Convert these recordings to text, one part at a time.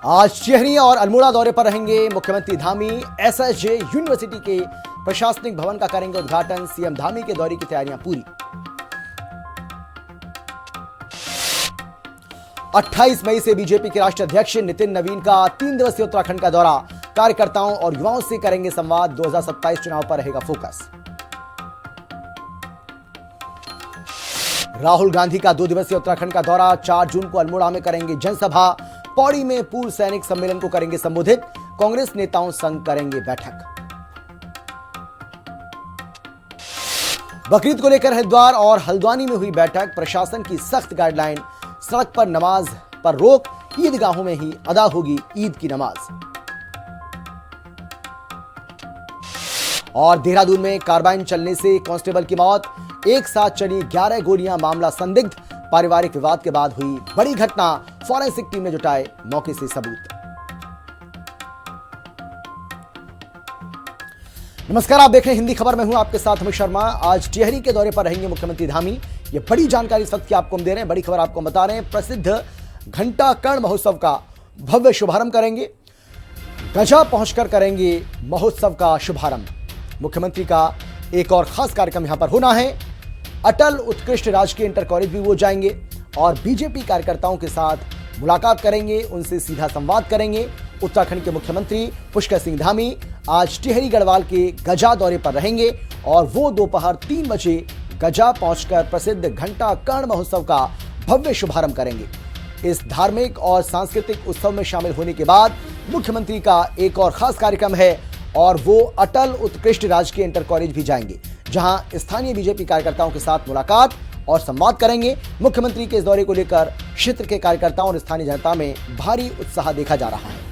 आज टिहरी और अल्मोड़ा दौरे पर रहेंगे मुख्यमंत्री धामी। एसएसजे यूनिवर्सिटी के प्रशासनिक भवन का करेंगे उद्घाटन। सीएम धामी के दौरे की तैयारियां पूरी। 28 मई से बीजेपी के राष्ट्रीय अध्यक्ष नितिन नवीन का 3 दिवसीय उत्तराखंड का दौरा। कार्यकर्ताओं और युवाओं से करेंगे संवाद। 2027 चुनाव पर रहेगा फोकस। राहुल गांधी का 2 दिवसीय उत्तराखंड का दौरा। 4 जून को अल्मोड़ा में करेंगे जनसभा। पौड़ी में पूर्व सैनिक सम्मेलन को करेंगे संबोधित। कांग्रेस नेताओं संग करेंगे बैठक। बकरीद को लेकर हरिद्वार और हल्द्वानी में हुई बैठक। प्रशासन की सख्त गाइडलाइन। सड़क पर नमाज पर रोक। ईदगाहों में ही अदा होगी ईद की नमाज। और देहरादून में कार्बाइन चलने से कांस्टेबल की मौत। एक साथ चली 11 गोलियां। मामला संदिग्ध। पारिवारिक विवाद के बाद हुई बड़ी घटना। फॉरेंसिक टीम ने जुटाए मौके से सबूत। नमस्कार, आप देख रहे हैं हिंदी खबर में हूं आपके साथ अमित शर्मा। आज टिहरी के दौरे पर रहेंगे मुख्यमंत्री धामी। ये बड़ी जानकारी इस वक्त की आपको हम दे रहे हैं। बड़ी खबर आपको बता रहे हैं। प्रसिद्ध घंटा कर्ण महोत्सव का भव्य शुभारंभ करेंगे। गजा पहुंचकर करेंगे महोत्सव का शुभारंभ। मुख्यमंत्री का एक और खास कार्यक्रम यहां पर होना है। अटल उत्कृष्ट राजकीय इंटर कॉलेज भी वो जाएंगे और बीजेपी कार्यकर्ताओं के साथ मुलाकात करेंगे। उनसे सीधा संवाद करेंगे। उत्तराखंड के मुख्यमंत्री पुष्कर सिंह धामी आज टिहरी गढ़वाल के गजा दौरे पर रहेंगे और वो दोपहर 3 बजे गजा पहुंचकर प्रसिद्ध घंटा कर्ण महोत्सव का भव्य शुभारंभ करेंगे। इस धार्मिक और सांस्कृतिक उत्सव में शामिल होने के बाद मुख्यमंत्री का एक और खास कार्यक्रम है और वो अटल उत्कृष्ट राजकीय इंटर कॉलेज भी जाएंगे, जहां स्थानीय बीजेपी कार्यकर्ताओं के साथ मुलाकात और संवाद करेंगे। मुख्यमंत्री के इस दौरे को लेकर क्षेत्र के कार्यकर्ताओं और स्थानीय जनता में भारी उत्साह देखा जा रहा है।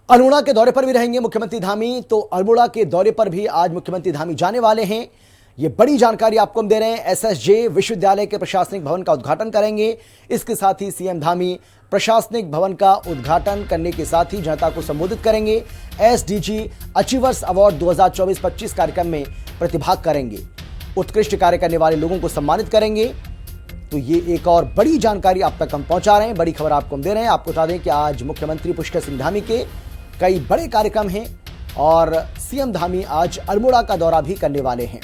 अल्मोड़ा के दौरे पर भी रहेंगे मुख्यमंत्री धामी। तो अल्मोड़ा के दौरे पर भी आज मुख्यमंत्री धामी जाने वाले हैं। ये बड़ी जानकारी आपको हम दे रहे हैं। एसएसजे विश्वविद्यालय के प्रशासनिक भवन का उद्घाटन करेंगे। इसके साथ ही सीएम धामी प्रशासनिक भवन का उद्घाटन करने के साथ ही जनता को संबोधित करेंगे। एसडीजी अचीवर्स अवार्ड 2024-25 कार्यक्रम में प्रतिभाग करेंगे। उत्कृष्ट कार्य करने वाले लोगों को सम्मानित करेंगे। तो ये एक और बड़ी जानकारी आप तक हम पहुंचा रहे हैं। बड़ी खबर आपको हम दे रहे हैं। आपको बता दें कि आज मुख्यमंत्री पुष्कर सिंह धामी के कई बड़े कार्यक्रम हैं और सीएम धामी आज अल्मोड़ा का दौरा भी करने वाले हैं।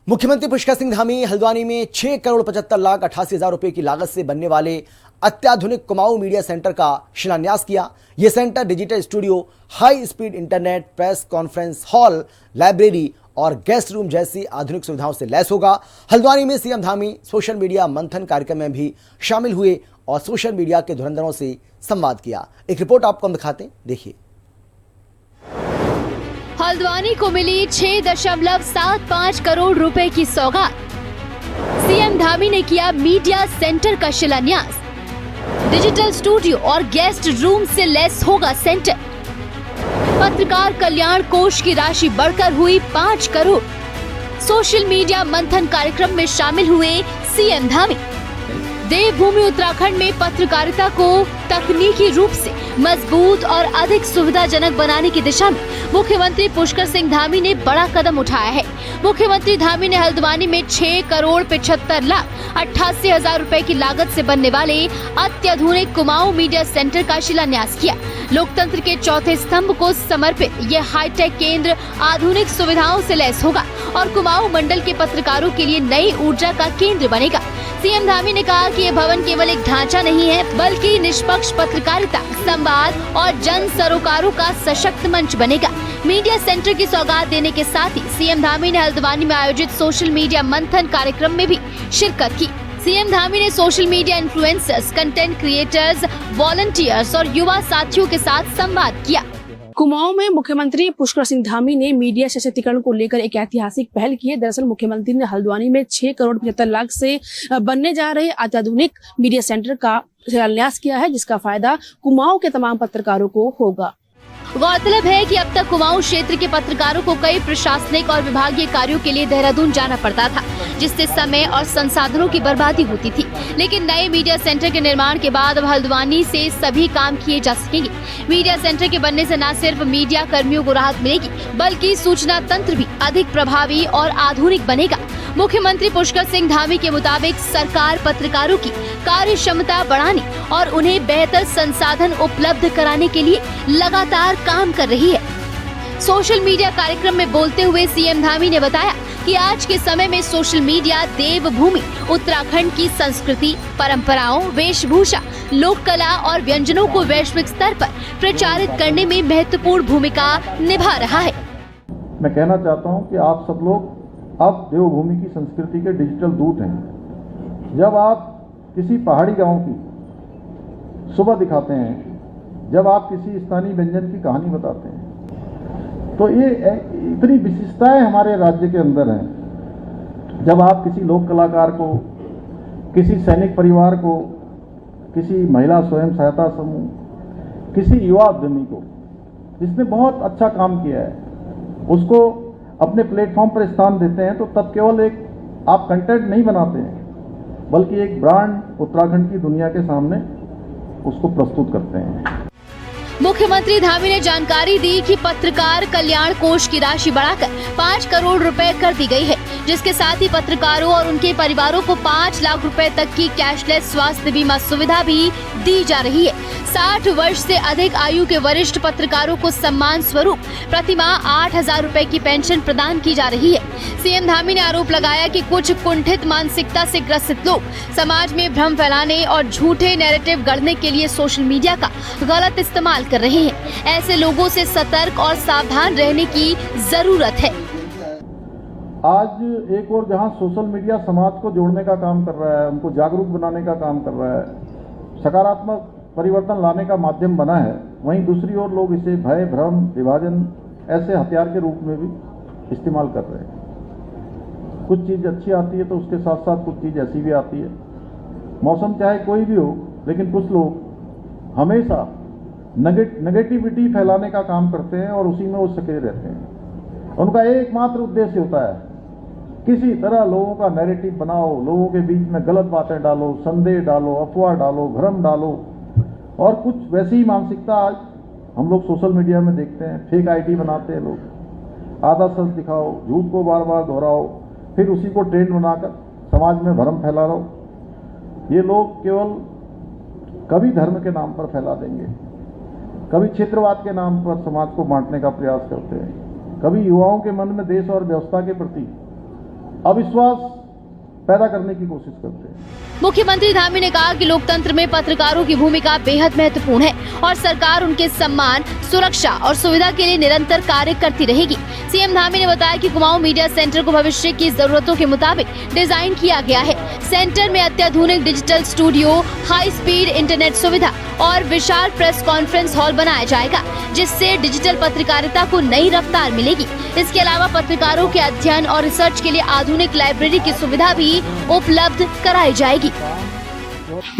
मुख्यमंत्री पुष्कर सिंह धामी हल्द्वानी में 6,75,88,000 रुपए की लागत से बनने वाले अत्याधुनिक कुमाऊं मीडिया सेंटर का शिलान्यास किया। यह centre digital studio, high speed internet, press conference hall, library और गेस्ट रूम जैसी आधुनिक सुविधाओं से लैस होगा। हल्द्वानी में सीएम धामी सोशल मीडिया मंथन कार्यक्रम में भी शामिल हुए और सोशल मीडिया के धुरंधरों से संवाद किया। एक रिपोर्ट आपको हम दिखाते हैं, देखिए। हल्द्वानी को मिली 6.75 करोड़ रुपए की सौगात। सीएम धामी ने किया मीडिया सेंटर का शिलान्यास। डिजिटल स्टूडियो और गेस्ट रूम से लैस होगा सेंटर। पत्रकार कल्याण कोष की राशि बढ़कर हुई 5 करोड़। सोशल मीडिया मंथन कार्यक्रम में शामिल हुए सीएम धामी। देवभूमि उत्तराखंड में पत्रकारिता को तकनीकी रूप से मजबूत और अधिक सुविधाजनक बनाने की दिशा में मुख्यमंत्री पुष्कर सिंह धामी ने बड़ा कदम उठाया है। मुख्यमंत्री धामी ने हल्द्वानी में 6,75,88,000 रुपए की लागत से बनने वाले अत्याधुनिक कुमाऊं मीडिया सेंटर का शिलान्यास किया। लोकतंत्र के चौथे स्तंभ को समर्पित यह हाईटेक केंद्र आधुनिक सुविधाओं से लैस होगा और कुमाऊं मंडल के पत्रकारों के लिए नई ऊर्जा का केंद्र बनेगा। सीएम धामी ने कहा कि यह भवन केवल एक ढांचा नहीं है, बल्कि निष्पक्ष पत्रकारिता, संवाद और जन सरोकारों का सशक्त मंच बनेगा। मीडिया सेंटर की सौगात देने के साथ ही सीएम धामी ने हल्द्वानी में आयोजित सोशल मीडिया मंथन कार्यक्रम में भी शिरकत की। सीएम धामी ने social media influencers, content creators, volunteers और युवा साथियों के साथ संवाद किया। कुमाऊं में मुख्यमंत्री पुष्कर सिंह धामी ने मीडिया सशक्तिकरण को लेकर एक ऐतिहासिक पहल की है। दरअसल मुख्यमंत्री ने हल्द्वानी में 6 करोड़ 75 लाख से बनने जा रहे अत्याधुनिक मीडिया सेंटर का शिलान्यास किया है, जिसका फायदा कुमाऊं के तमाम पत्रकारों को होगा। गौरतलब है कि अब तक कुमाऊं क्षेत्र के पत्रकारों को कई प्रशासनिक और विभागीय कार्यों के लिए देहरादून जाना पड़ता था, जिससे समय और संसाधनों की बर्बादी होती थी। लेकिन नए मीडिया सेंटर के निर्माण के बाद अब हल्द्वानी से सभी काम किए जा सकेंगे। मीडिया सेंटर के बनने से न सिर्फ मीडिया कर्मियों को राहत मिलेगी, बल्कि सूचना तंत्र भी अधिक प्रभावी और आधुनिक बनेगा। मुख्यमंत्री पुष्कर सिंह धामी के मुताबिक सरकार पत्रकारों की कार्य क्षमता बढ़ाने और उन्हें बेहतर संसाधन उपलब्ध कराने के लिए लगातार काम कर रही है। सोशल मीडिया कार्यक्रम में बोलते हुए सीएम धामी ने बताया कि आज के समय में सोशल मीडिया देवभूमि उत्तराखंड की संस्कृति, परंपराओं, वेशभूषा, लोक कला और व्यंजनों को वैश्विक स्तर पर प्रचारित करने में महत्वपूर्ण भूमिका निभा रहा है। मैं कहना चाहता हूं कि आप सब लोग अब देवभूमि की संस्कृति के डिजिटल दूत हैं। जब आप किसी पहाड़ी गांव की सुबह दिखाते हैं, जब आप किसी स्थानीय व्यंजन की कहानी बताते हैं, तो ये इतनी विशिष्टताएं हमारे राज्य के अंदर हैं। जब आप किसी लोक कलाकार को, किसी सैनिक परिवार को, किसी महिला स्वयं सहायता समूह, किसी युवा उद्यमी को जिसने बहुत अच्छा काम किया है, उसको अपने प्लेटफॉर्म पर स्थान देते हैं, तो तब केवल एक आप कंटेंट नहीं बनाते हैं, बल्कि एक ब्रांड उत्तराखंड की दुनिया के सामने उसको प्रस्तुत करते हैं। मुख्यमंत्री धामी ने जानकारी दी कि पत्रकार कल्याण कोष की राशि बढ़ाकर 5 करोड़ रुपए कर दी गई है, जिसके साथ ही पत्रकारों और उनके परिवारों को 5 लाख रुपए तक की कैशलेस स्वास्थ्य बीमा सुविधा भी दी जा रही है। 60 वर्ष से अधिक आयु के वरिष्ठ पत्रकारों को सम्मान स्वरूप प्रतिमाह 8,000 रुपए की पेंशन प्रदान की जा रही है। सीएम धामी ने आरोप लगाया कि कुछ कुंठित मानसिकता से ग्रसित लोग समाज में भ्रम फैलाने और झूठे नैरेटिव गढ़ने के लिए सोशल मीडिया का गलत इस्तेमाल कर रहे हैं। ऐसे लोगों से सतर्क और सावधान रहने की जरूरत है। आज एक और जहां सोशल मीडिया समाज को जोड़ने का काम कर रहा है, उनको जागरूक बनाने का काम कर रहा है, सकारात्मक परिवर्तन लाने का माध्यम बना है, वहीं दूसरी ओर लोग इसे भय, भ्रम, विभाजन ऐसे हथियार के रूप में भी इस्तेमाल कर रहे हैं। कुछ चीज़ अच्छी आती है तो उसके साथ साथ कुछ चीज़ ऐसी भी आती है। मौसम चाहे कोई भी हो, लेकिन कुछ लोग हमेशा नेगेटिविटी फैलाने का काम करते हैं और उसी में वो सक्रिय रहते हैं। उनका एकमात्र उद्देश्य होता है किसी तरह लोगों का नैरेटिव बनाओ, लोगों के बीच में गलत बातें डालो, संदेह डालो, अफवाह डालो, भ्रम डालो। और कुछ वैसी ही मानसिकता आज हम लोग सोशल मीडिया में देखते हैं। फेक आईडी बनाते हैं लोग, आधा सच दिखाओ, झूठ को बार बार दोहराओ, फिर उसी को ट्रेंड बनाकर समाज में भ्रम फैला रहो। ये लोग केवल कभी धर्म के नाम पर फैला देंगे, कभी क्षेत्रवाद के नाम पर समाज को बांटने का प्रयास करते हैं, कभी युवाओं के मन में देश और व्यवस्था के प्रति अविश्वास पैदा करने की कोशिश करते हैं। मुख्यमंत्री धामी ने कहा कि लोकतंत्र में पत्रकारों की भूमिका बेहद महत्वपूर्ण है और सरकार उनके सम्मान, सुरक्षा और सुविधा के लिए निरंतर कार्य करती रहेगी। सीएम धामी ने बताया कि कुमाऊं मीडिया सेंटर को भविष्य की जरूरतों के मुताबिक डिजाइन किया गया है। सेंटर में अत्याधुनिक digital studio, high speed internet सुविधा और विशाल प्रेस कॉन्फ्रेंस हॉल बनाया जाएगा, जिससे डिजिटल पत्रकारिता को नई रफ्तार मिलेगी। इसके अलावा पत्रकारों के अध्ययन और रिसर्च के लिए आधुनिक लाइब्रेरी की सुविधा भी उपलब्ध कराई जाएगी।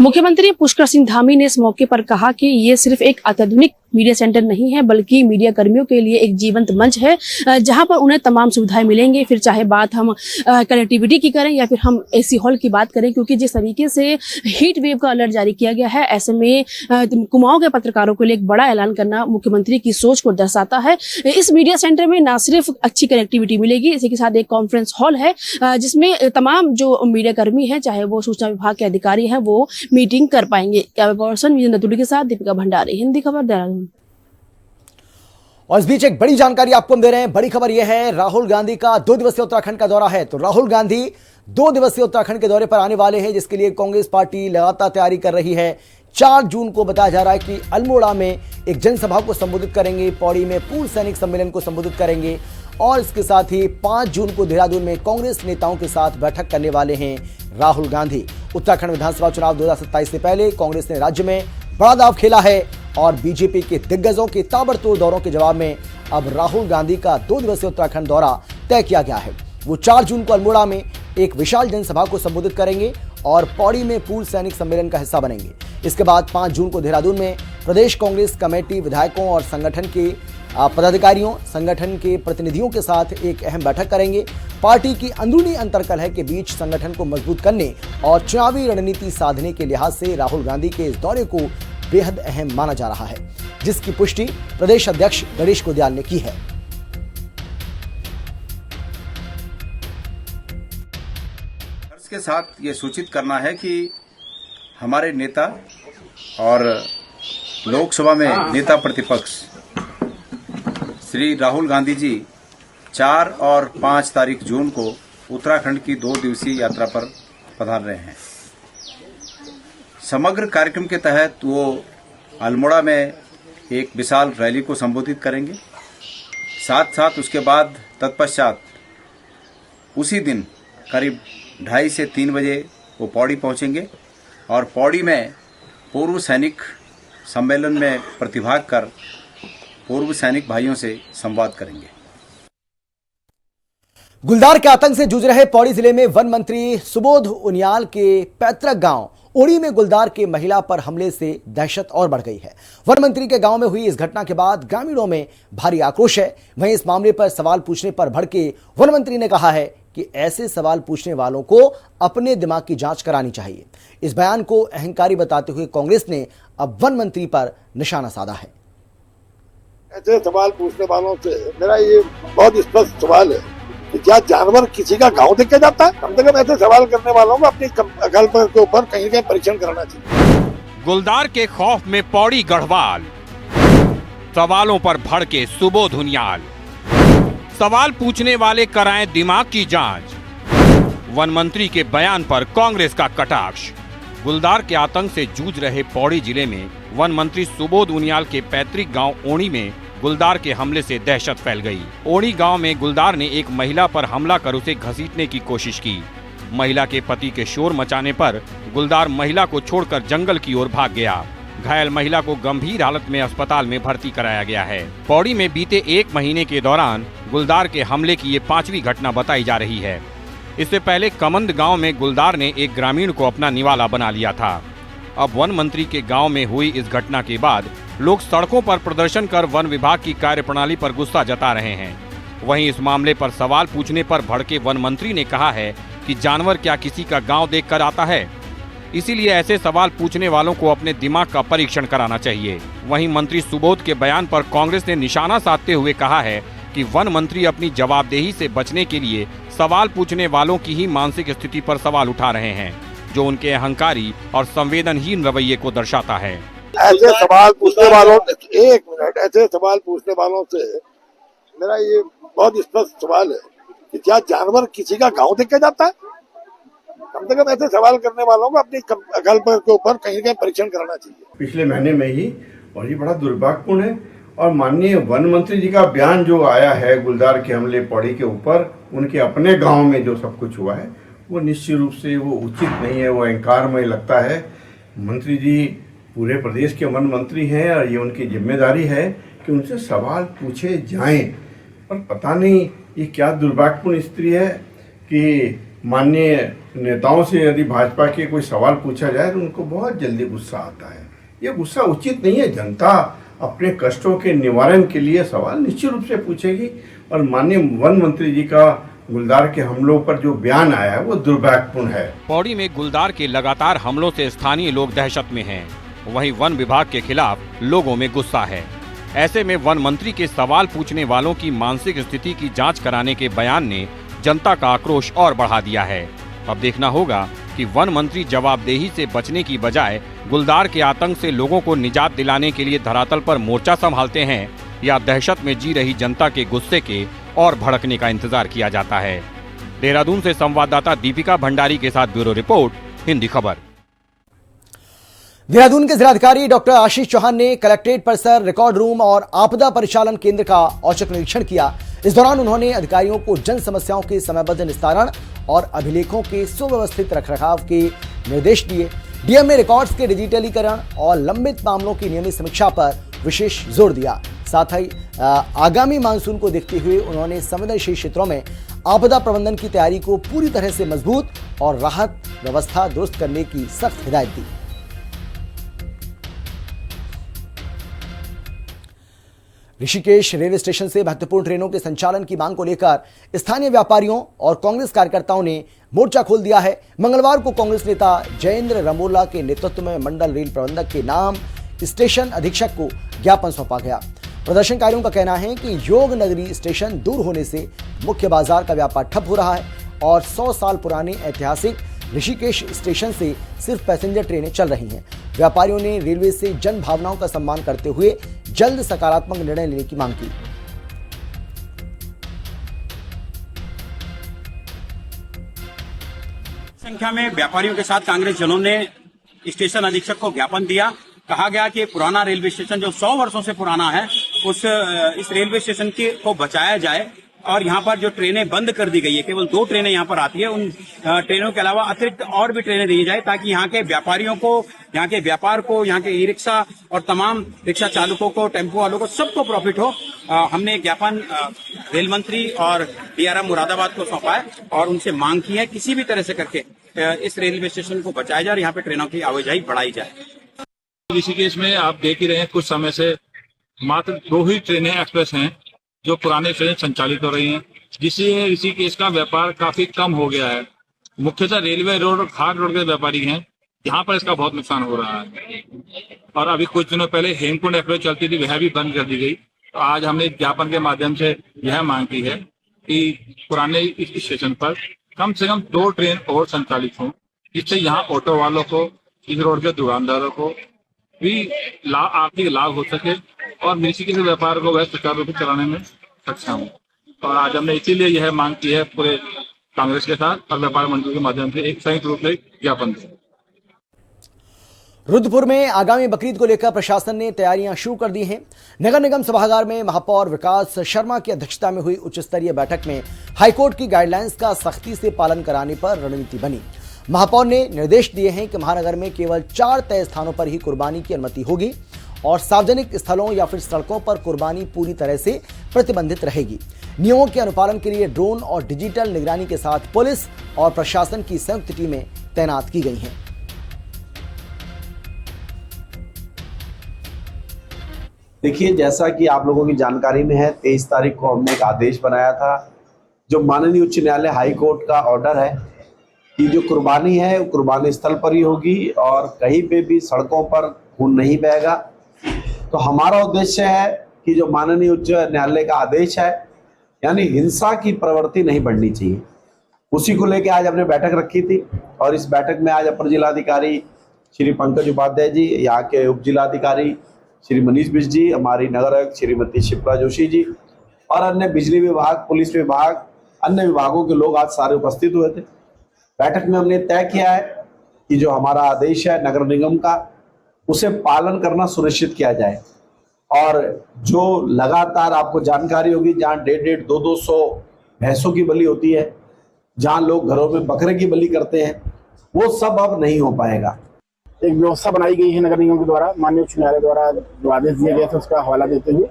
मुख्यमंत्री पुष्कर सिंह धामी ने इस मौके पर कहा कि ये सिर्फ एक अत्याधुनिक मीडिया सेंटर नहीं है, बल्कि मीडिया कर्मियों के लिए एक जीवंत मंच है, जहां पर उन्हें तमाम सुविधाएं मिलेंगी। फिर चाहे बात हम कनेक्टिविटी की करें या फिर हम एसी हॉल की बात करें, क्योंकि जिस तरीके से हीट वेव का अलर्ट जारी किया गया है, ऐसे में कुमाऊं के पत्रकारों के लिए एक बड़ा ऐलान करना मुख्यमंत्री की सोच को दर्शाता है। इस मीडिया सेंटर में न सिर्फ अच्छी कनेक्टिविटी मिलेगी, इसी के साथ एक कॉन्फ्रेंस हॉल है जिसमें तमाम जो मीडिया कर्मी है, चाहे वो सूचना विभाग के अधिकारी हैं, वो मीटिंग कर पाएंगे। कैमरा पर्सन विजेंद्र तुली के साथ दीपिका भंडारी, हिंदी खबर, देहरादून। और इस बीच एक बड़ी जानकारी आपको हम दे रहे हैं। बड़ी खबर यह है, राहुल गांधी का 2 दिवसीय उत्तराखंड का दौरा है। तो राहुल गांधी 2 दिवसीय उत्तराखंड के दौरे पर आने वाले हैं, जिसके लिए कांग्रेस पार्टी लगातार तैयारी कर रही है। 4 जून को बताया जा रहा है कि अल्मोड़ा में एक जनसभा को संबोधित करेंगे, पौड़ी में पूर्व सैनिक सम्मेलन को संबोधित करेंगे और इसके साथ ही 5 जून को देहरादून में कांग्रेस नेताओं के साथ बैठक करने वाले हैं राहुल गांधी। उत्तराखंड विधानसभा चुनाव 2027 से पहले कांग्रेस ने राज्य में बड़ा दांव खेला है और बीजेपी के दिग्गजों के ताबड़तोड़ दौरों के जवाब में अब राहुल गांधी का 2 दिवसीय उत्तराखंड दौरा तय किया गया है। वो 4 जून को अल्मोड़ा में एक विशाल जनसभा को संबोधित करेंगे और पौड़ी में पूर्व सैनिक सम्मेलन का हिस्सा बनेंगे। इसके बाद 5 जून को देहरादून में प्रदेश कांग्रेस कमेटी विधायकों और संगठन के पदाधिकारियों, संगठन के प्रतिनिधियों के साथ एक अहम बैठक करेंगे। पार्टी की अंदरूनी अंतर्कलह के बीच संगठन को मजबूत करने और चुनावी रणनीति साधने के लिहाज से राहुल गांधी के इस दौरे को बेहद अहम माना जा रहा है, जिसकी पुष्टि प्रदेश अध्यक्ष गणेश गोदियाल ने की है। हर्ष के साथ ये सूचित करना है कि हमारे नेता और लोकसभा में नेता प्रतिपक्ष श्री राहुल गांधी जी 4 और 5 तारीख जून को उत्तराखंड की 2 दिवसीय यात्रा पर पधार रहे हैं। समग्र कार्यक्रम के तहत वो अल्मोड़ा में एक विशाल रैली को संबोधित करेंगे। साथ साथ उसके बाद तत्पश्चात उसी दिन करीब 2:30 से 3 बजे वो पौड़ी पहुंचेंगे और पौड़ी में पूर्व सैनिक सम्मेलन में प्रतिभाग कर पूर्व सैनिक भाइयों से संवाद करेंगे। गुलदार के आतंक से जूझ रहे पौड़ी जिले में वन मंत्री सुबोध उनियाल के पैतृक गांव ओड़ी में गुलदार के महिला पर हमले से दहशत और बढ़ गई है। वन मंत्री के गांव में हुई इस घटना के बाद ग्रामीणों में भारी आक्रोश है। वहीं इस मामले पर सवाल पूछने पर भड़के वन मंत्री ने कहा है कि ऐसे सवाल पूछने वालों को अपने दिमाग की जांच करानी चाहिए। इस बयान को अहंकारी बताते हुए कांग्रेस ने अब वन मंत्री पर निशाना साधा है। ऐसे सवाल पूछने वालों से मेरा ये बहुत स्पष्ट सवाल है कि क्या जानवर किसी का गांव देख के जाता है? कम से कम ऐसे सवाल करने वालों को अपनी अकल के ऊपर कहीं न कहीं परीक्षण कराना चाहिए। गुलदार के खौफ में पौड़ी गढ़वाल, सवालों पर भड़के सुबोध उनियाल, सवाल पूछने वाले कराएं दिमाग की जांच। वन मंत्री के बयान पर कांग्रेस का कटाक्ष। गुलदार के आतंक से जूझ रहे पौड़ी जिले में वन मंत्री सुबोध उनियाल के पैतृक गांव ओणी में गुलदार के हमले से दहशत फैल गई। ओणी गांव में गुलदार ने एक महिला पर हमला कर उसे घसीटने की कोशिश की। महिला के पति के शोर मचाने पर गुलदार महिला को छोड़कर जंगल की ओर भाग गया। घायल महिला को गंभीर हालत में अस्पताल में भर्ती कराया गया है। पौड़ी में बीते 1 महीने के दौरान गुलदार के हमले की ये 5वीं घटना बताई जा रही है। इससे पहले कमंद गांव में गुलदार ने एक ग्रामीण को अपना निवाला बना लिया था। अब वन मंत्री के गांव में हुई इस घटना के बाद लोग सड़कों पर प्रदर्शन कर वन विभाग की कार्यप्रणाली पर गुस्सा जता रहे हैं। वहीं इस मामले पर सवाल पूछने पर भड़के वन मंत्री ने कहा है कि जानवर क्या किसी का गांव देखकर आता है? इसीलिए ऐसे सवाल पूछने वालों को अपने दिमाग का परीक्षण कराना चाहिए। वहीं मंत्री सुबोध के बयान पर कांग्रेस ने निशाना साधते हुए कहा है कि वन मंत्री अपनी जवाबदेही से बचने के लिए सवाल पूछने वालों की ही मानसिक स्थिति पर सवाल उठा रहे हैं, जो उनके अहंकारी और संवेदनहीन रवैये को दर्शाता है। ऐसे सवाल पूछने वालों ऐसे सवाल पूछने वालों से मेरा ये बहुत स्पष्ट सवाल है कि क्या जानवर किसी का गांव देख के जाता है? कम से कम ऐसे सवाल करने वालों को अपनी अकल के ऊपर कहीं न कहीं परीक्षण कराना चाहिए। पिछले महीने में ही, और ये बड़ा दुर्भाग्यपूर्ण है, और माननीय वन मंत्री जी का बयान जो आया है गुलदार के हमले पौड़ी के ऊपर, उनके अपने गांव में जो सब कुछ हुआ है, वो निश्चित रूप से वो उचित नहीं है, वो अहंकारमय लगता है। मंत्री जी पूरे प्रदेश के वन मंत्री हैं और ये उनकी जिम्मेदारी है कि उनसे सवाल पूछे जाएं। और पता नहीं ये क्या दुर्भाग्यपूर्ण स्थिति है कि माननीय नेताओं से यदि भाजपा के कोई सवाल पूछा जाए तो उनको बहुत जल्दी गुस्सा आता है। ये गुस्सा उचित नहीं है। जनता अपने कष्टों के निवारण के लिए सवाल निश्चित रूप से पूछेगी। और माननीय वन मंत्री जी का गुलदार के हमलों पर जो बयान आया है वो दुर्भाग्यपूर्ण है। पौड़ी में गुलदार के लगातार हमलों से स्थानीय लोग दहशत में हैं। वहीं वन विभाग के खिलाफ लोगों में गुस्सा है। ऐसे में वन मंत्री के सवाल पूछने वालों की मानसिक स्थिति की जांच कराने के बयान ने जनता का आक्रोश और बढ़ा दिया है। अब देखना होगा कि वन मंत्री जवाबदेही से बचने की बजाय गुलदार के आतंक से लोगों को निजात दिलाने के लिए धरातल पर मोर्चा संभालते हैं या दहशत में जी रही जनता के गुस्से के और भड़कने का इंतजार किया जाता है। देहरादून से संवाददाता दीपिका भंडारी के साथ ब्यूरो रिपोर्ट, हिंदी खबर। देहरादून के जिलाधिकारी डॉक्टर आशीष चौहान ने कलेक्ट्रेट परिसर, रिकॉर्ड रूम और आपदा परिचालन केंद्र का औचक निरीक्षण किया। इस दौरान उन्होंने अधिकारियों को जन समस्याओं के समयबद्ध निस्तारण और अभिलेखों के सुव्यवस्थित रखरखाव के निर्देश दिए। डीएम ने रिकॉर्ड्स के डिजिटलीकरण और लंबित मामलों की नियमित समीक्षा पर विशेष जोर दिया। साथ ही आगामी मानसून को देखते हुए उन्होंने संवेदनशील क्षेत्रों में आपदा प्रबंधन की तैयारी को पूरी तरह से मजबूत और राहत व्यवस्था दुरुस्त करने की सख्त हिदायत दी। ऋषिकेश रेलवे स्टेशन से महत्वपूर्ण ट्रेनों के संचालन की मांग को लेकर स्थानीय व्यापारियों और कांग्रेस कार्यकर्ताओं ने मोर्चा खोल दिया है। मंगलवार को कांग्रेस नेता जयेंद्र रमोला के नेतृत्व में मंडल रेल प्रबंधक के नाम स्टेशन अधीक्षक को ज्ञापन सौंपा गया। प्रदर्शनकारियों का कहना है कि योग नगरी स्टेशन दूर होने से मुख्य बाजार का व्यापार ठप हो रहा है और 100 साल पुराने ऐतिहासिक ऋषिकेश स्टेशन से सिर्फ पैसेंजर ट्रेनें चल रही हैं। व्यापारियों ने रेलवे से जन भावनाओं का सम्मान करते हुए जल्द सकारात्मक निर्णय लेने की मांग की। संख्या में व्यापारियों के साथ कांग्रेस जनों ने स्टेशन अधीक्षक को ज्ञापन दिया। कहा गया कि पुराना रेलवे स्टेशन जो 100 वर्षों से पुराना है इस रेलवे स्टेशन को बचाया जाए और यहाँ पर जो ट्रेनें बंद कर दी गई है, केवल 2 ट्रेनें यहाँ पर आती है, उन ट्रेनों के अलावा अतिरिक्त और भी ट्रेनें दी जाए ताकि यहाँ के व्यापारियों को, यहाँ के व्यापार को, यहाँ के ई रिक्शा और तमाम रिक्शा चालकों को, टेम्पो वालों को, सबको प्रॉफिट हो। हमने एक ज्ञापन रेल मंत्री और डीआरएम मुरादाबाद को सौंपा है और उनसे मांग की है किसी भी तरह से करके इस रेलवे स्टेशन को बचाया जाए और यहाँ पे ट्रेनों की आवाजाही बढ़ाई जाए। ऋषिकेश में आप देख ही रहे हैं कुछ समय से मात्र 2 ही ट्रेनें एक्सप्रेस हैं जो पुराने ट्रेनें संचालित हो रही हैं, जिससे ऋषिकेश का व्यापार काफी कम हो गया है। मुख्यतः रेलवे रोड और घाट रोड के व्यापारी हैं, यहाँ पर इसका बहुत नुकसान हो रहा है। और अभी कुछ दिनों पहले हेमकुंड एक्सप्रेस चलती थी, वह भी बंद कर दी गई। तो आज हमने ज्ञापन के माध्यम से यह मांग की है कि पुराने इस स्टेशन पर कम से कम 2 ट्रेन और संचालित हों, जिससे यहाँ ऑटो वालों को, इस रोड के दुकानदारों को भी आर्थिक लाभ हो सके और ऋषिकेश के व्यापार को वह सुचारू रूप से चलाने में सक्षम हो। और आज हमने इसीलिए यह मांग की है पूरे कांग्रेस के साथ और व्यापार मंत्री के माध्यम से एक संयुक्त रूप से ज्ञापन दिया। रुद्रपुर में आगामी बकरीद को लेकर प्रशासन ने तैयारियां शुरू कर दी हैं। नगर निगम सभागार में महापौर विकास शर्मा की अध्यक्षता में हुई उच्च स्तरीय बैठक में हाईकोर्ट की गाइडलाइंस का सख्ती से पालन कराने पर रणनीति बनी। महापौर ने निर्देश दिए हैं कि महानगर में केवल 4 तय स्थानों पर ही कुर्बानी की अनुमति होगी और सार्वजनिक स्थलों या फिर सड़कों पर कुर्बानी पूरी तरह से प्रतिबंधित रहेगी। नियमों के अनुपालन के लिए ड्रोन और डिजिटल निगरानी के साथ पुलिस और प्रशासन की संयुक्त टीमें तैनात की गई हैं। देखिए, जैसा कि आप लोगों की जानकारी में है, 23 तारीख को हमने एक आदेश बनाया था जो माननीय उच्च न्यायालय हाई कोर्ट का ऑर्डर है कि जो कुर्बानी है वो कुर्बानी स्थल पर ही होगी और कहीं पे भी सड़कों पर खून नहीं बहेगा। तो हमारा उद्देश्य है कि जो माननीय उच्च न्यायालय का आदेश है, यानी हिंसा की प्रवृत्ति नहीं बढ़नी चाहिए, उसी को लेकर आज हमने बैठक रखी थी। और इस बैठक में आज अपर जिलाधिकारी श्री पंकज उपाध्याय जी, यहाँ के उप जिलाधिकारी श्री मनीष बिष्ट जी, हमारी नगर आयुक्त श्रीमती शिप्रा जोशी जी और अन्य बिजली विभाग, पुलिस विभाग, अन्य विभागों के लोग आज सारे उपस्थित हुए थे। बैठक में हमने तय किया है कि जो हमारा आदेश है नगर निगम का, उसे पालन करना सुनिश्चित किया जाए। और जो लगातार आपको जानकारी होगी, जहाँ 150, 200 भैंसों की बलि होती है, जहाँ लोग घरों में बकरे की बलि करते हैं, वो सब अब नहीं हो पाएगा। एक व्यवस्था बनाई गई है नगर निगम के द्वारा, माननीय उच्च न्यायालय द्वारा जो आदेश दिए गए थे उसका हवाला देते हुए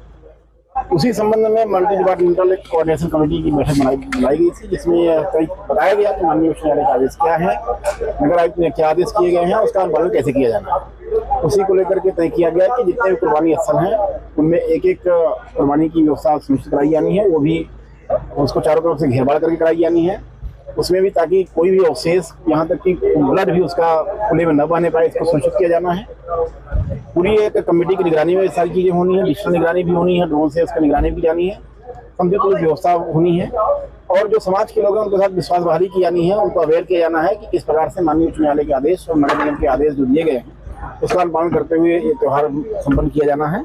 उसी संबंध में मल्टी डिपार्टमेंटल कोऑर्डिनेशन कमेटी की बैठक बुलाई गई थी, जिसमें बताया गया कि माननीय उच्च न्यायालय का आदेश क्या है, नगर आयुक्त ने क्या आदेश किए गए हैं, उसका पालन कैसे किया जाना है। उसी को लेकर के तय किया गया कि जितने भी कुर्बानी स्थल हैं उनमें एक एक कुर्बानी की व्यवस्था सुनिश्चित कराई जानी है, वो भी उसको चारों तरफ से घेरबाड़ करके कराई जानी है, उसमें भी ताकि कोई भी अवशेष, यहाँ तक कि ब्लड भी उसका खुले में न बहने पाए, इसको सुनिश्चित किया जाना है। पूरी एक कमेटी की निगरानी में सारी चीजें होनी है, डिजिटल निगरानी भी होनी है, ड्रोन से उसकी निगरानी भी जानी है, समझे तो व्यवस्था होनी है। और जो समाज के लोग हैं उनके साथ विश्वास बहाली की जानी है, उनको अवेयर किया जाना है कि किस प्रकार से माननीय उच्च न्यायालय के आदेश और नगर निगम के आदेश जो दिए गए हैं उसका पालन करते हुए ये त्योहार संपन्न किया जाना है।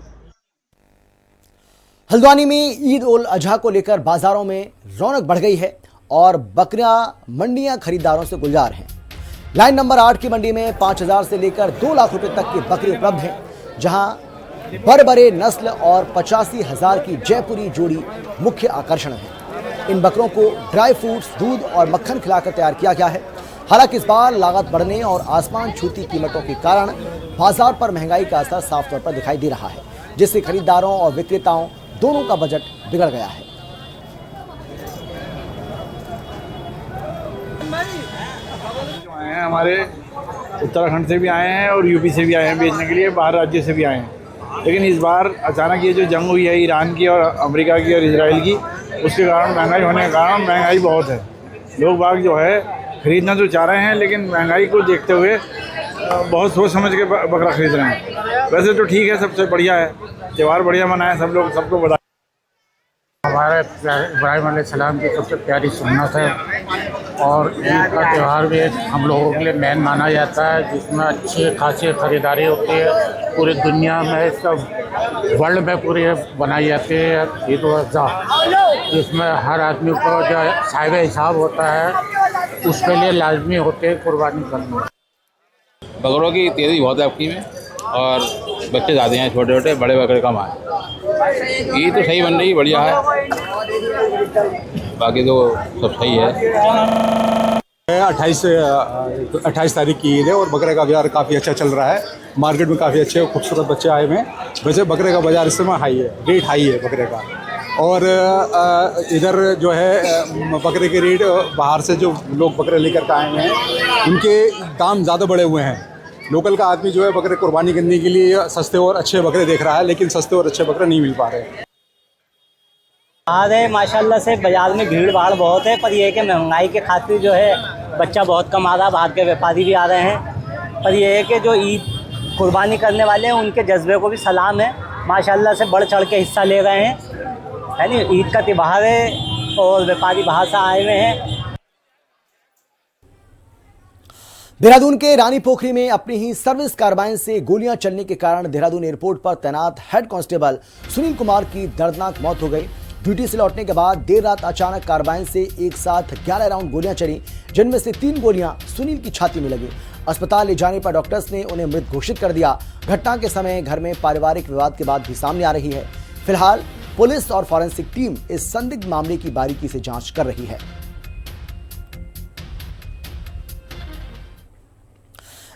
हल्द्वानी में ईद उल अजहा को लेकर बाजारों में रौनक बढ़ गई है और बकरियां मंडियां खरीदारों से गुलजार हैं। लाइन नंबर 8 की मंडी में 5,000 से लेकर 2 लाख रुपए तक की बकरी उपलब्ध हैं, जहां बड़े नस्ल और 85,000 की जयपुरी जोड़ी मुख्य आकर्षण है। इन बकरों को ड्राई फ्रूट्स, दूध और मक्खन खिलाकर तैयार किया गया है। हालांकि इस बार लागत बढ़ने और आसमान छूती कीमतों के कारण बाजार पर महंगाई का असर साफ तौर पर दिखाई दे रहा है, जिससे खरीदारों और विक्रेताओं दोनों का बजट बिगड़ गया है। हमारे उत्तराखंड से भी आए हैं और यूपी से भी आए हैं बेचने के लिए, बाहर राज्य से भी आए हैं। लेकिन इस बार अचानक ये जो जंग हुई है ईरान की और अमेरिका की और इजराइल की, उसके कारण महंगाई होने के कारण महंगाई बहुत है। लोग बाग जो है खरीदना तो चाह रहे हैं, लेकिन महंगाई को देखते हुए बहुत सोच समझ के बकरा खरीद रहे हैं। वैसे तो ठीक है, सबसे बढ़िया है, त्यौहार बढ़िया मनाए सब लोग, सबको बधाई। हमारे इब्राहिम अलैहिस्सलाम की सबसे प्यारी सुन्नत है और ईद का त्यौहार भी हम लोगों के लिए मेन माना जाता है, जिसमें अच्छी खासी खरीदारी होती है। पूरी दुनिया में सब वर्ल्ड में पूरी बनाई जाती है ईद उल अज़हा, जिसमें हर आदमी को जो साहिब हिसाब होता है उसके लिए लाजमी होते है कुर्बानी करना। बकरों की तेज़ी बहुत है आपकी में और बच्चे ज़्यादा हैं, छोटे छोटे, बड़े बकरे कम आए। ईद तो सही बन रही, बढ़िया है, बाकी तो सब सही है। 28 तारीख की ईद है और बकरे का बाजार काफ़ी अच्छा चल रहा है। मार्केट में काफ़ी अच्छे खूबसूरत बच्चे आए हुए हैं। वैसे बकरे का बाजार इस समय हाई है, रेट हाई है बकरे का। और इधर जो है बकरे के रेट बाहर से जो लोग बकरे लेकर के आए हुए हैं उनके दाम ज़्यादा बढ़े हुए हैं। लोकल का आदमी जो है बकरे कुर्बानी करने के लिए सस्ते और अच्छे बकरे देख रहा है, लेकिन सस्ते और अच्छे बकरे नहीं मिल पा रहे। है माशाल्लाह से बाजार में भीड़ भाड़ बहुत है, पर यह है कि महंगाई के खातिर जो है बच्चा बहुत कम आ रहा, बाहर के व्यापारी भी आ रहे हैं। पर यह है कि जो ईद कुर्बानी करने वाले हैं उनके जज्बे को भी सलाम है, माशाल्लाह से बढ़ चढ़ के हिस्सा ले रहे हैं, है नी। ईद का त्यौहार है और व्यापारी बाहर से आए हुए हैं। देहरादून के रानी पोखरी में अपनी ही सर्विस कार्बाइन से गोलियां चलने के कारण देहरादून एयरपोर्ट पर तैनात हेड कांस्टेबल सुनील कुमार की दर्दनाक मौत हो गई। ड्यूटी से लौटने के बाद देर रात अचानक कार्बाइन से एक साथ 11 राउंड गोलियां चली, जिनमें से 3 गोलियां सुनील की छाती में लगी। अस्पताल ले जाने पर डॉक्टर्स ने उन्हें मृत घोषित कर दिया। घटना के समय घर में पारिवारिक विवाद की बात भी सामने आ रही है। फिलहाल पुलिस और फॉरेंसिक टीम इस संदिग्ध मामले की बारीकी से जांच कर रही है।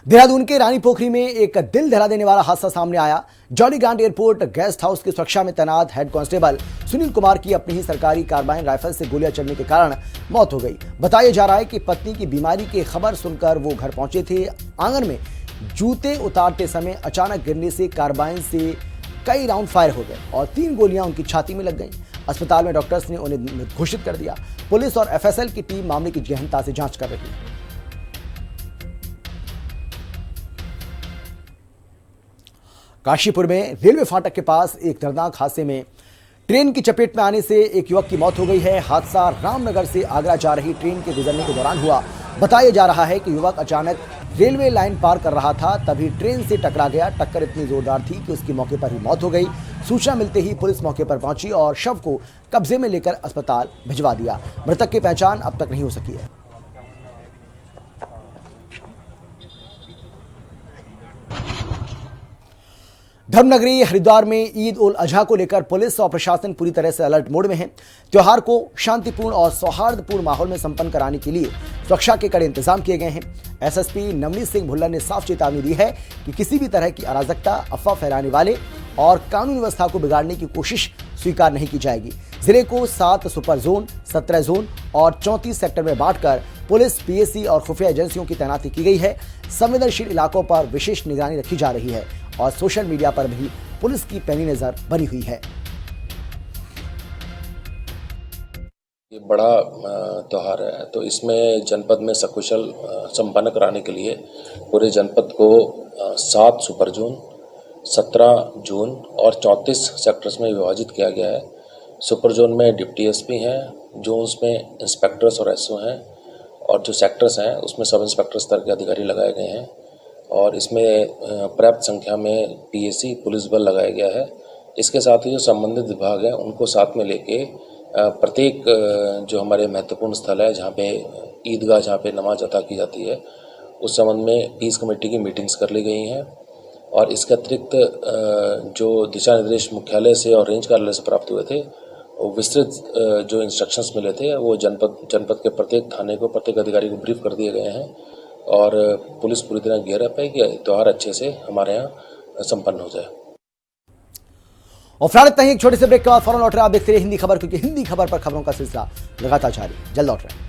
देहरादून के रानी पोखरी में एक दिल दहला देने वाला हादसा सामने आया। Jolly grant airport guest house की सुरक्षा में तैनात हेड कांस्टेबल सुनील कुमार की अपनी ही सरकारी कार्बाइन राइफल से गोलियां चलने के कारण मौत हो गई। बताया जा रहा है कि पत्नी की बीमारी की खबर सुनकर वो घर पहुंचे थे। आंगन में जूते उतारते समय अचानक गिरने से कार्बाइन से कई राउंड फायर हो गए और 3 गोलियां उनकी छाती में लग गईं। अस्पताल में डॉक्टर्स ने उन्हें मृत घोषित कर दिया। पुलिस और एफएसएल की टीम मामले की गहनता से जांच कर रही है। काशीपुर में रेलवे फाटक के पास एक दर्दनाक हादसे में ट्रेन की चपेट में आने से एक युवक की मौत हो गई है। हादसा रामनगर से आगरा जा रही ट्रेन के गुजरने के दौरान हुआ। बताया जा रहा है कि युवक अचानक रेलवे लाइन पार कर रहा था, तभी ट्रेन से टकरा गया। टक्कर इतनी जोरदार थी कि उसकी मौके पर ही मौत हो गई। सूचना मिलते ही पुलिस मौके पर पहुंची और शव को कब्जे में लेकर अस्पताल भिजवा दिया। मृतक की पहचान अब तक नहीं हो सकी है। धर्मनगरी हरिद्वार में ईद उल अजहा को लेकर पुलिस और प्रशासन पूरी तरह से अलर्ट मोड में है। त्योहार को शांतिपूर्ण और सौहार्दपूर्ण माहौल में संपन्न कराने के लिए सुरक्षा के कड़े इंतजाम किए गए हैं। एसएसपी नवनीत सिंह भुल्लर ने साफ चेतावनी दी है कि किसी भी तरह की अराजकता, अफवाह फैलाने वाले और कानून व्यवस्था को बिगाड़ने की कोशिश स्वीकार नहीं की जाएगी। जिले को 7 सुपर जोन, 17 जोन और 34 सेक्टर में बांटकर पुलिस, पीएसी और खुफिया एजेंसियों की तैनाती की गई है। संवेदनशील इलाकों पर विशेष निगरानी रखी जा रही है और सोशल मीडिया पर भी पुलिस की पैनी नजर बनी हुई है। ये बड़ा त्यौहार है, तो इसमें जनपद में सकुशल संपन्न कराने के लिए पूरे जनपद को 7 सुपर जोन, 17 जोन और 34 सेक्टर्स में विभाजित किया गया है। सुपर जोन में डिप्टी एसपी हैं, जोन्स में इंस्पेक्टर्स और एसओ हैं और जो सेक्टर्स हैं उसमें सब इंस्पेक्टर स्तर के अधिकारी लगाए गए हैं और इसमें पर्याप्त संख्या में पीएसी पुलिस बल लगाया गया है। इसके साथ ही जो संबंधित विभाग हैं उनको साथ में लेके प्रत्येक जो हमारे महत्वपूर्ण स्थल है जहाँ पे ईदगाह, जहाँ पे नमाज अता की जाती है, उस संबंध में पीस कमेटी की मीटिंग्स कर ली गई हैं और इसके अतिरिक्त जो दिशा निर्देश मुख्यालय से और रेंज कार्यालय से प्राप्त हुए थे विस्तृत जो इंस्ट्रक्शंस मिले थे वो जनपद के प्रत्येक थाने को, प्रत्येक अधिकारी को ब्रीफ कर दिए गए हैं और पुलिस पूरी तरह गियरअप है कि त्यौहार अच्छे से हमारे यहाँ संपन्न हो जाए। और फिलहाल इतना ही, एक छोटे से ब्रेक के बाद फौरन लौट रहे हैं। आप देखते रहिए हिंदी खबर, क्योंकि हिंदी खबर पर खबरों का सिलसिला लगातार जारी। जल्द लौट रहे हैं।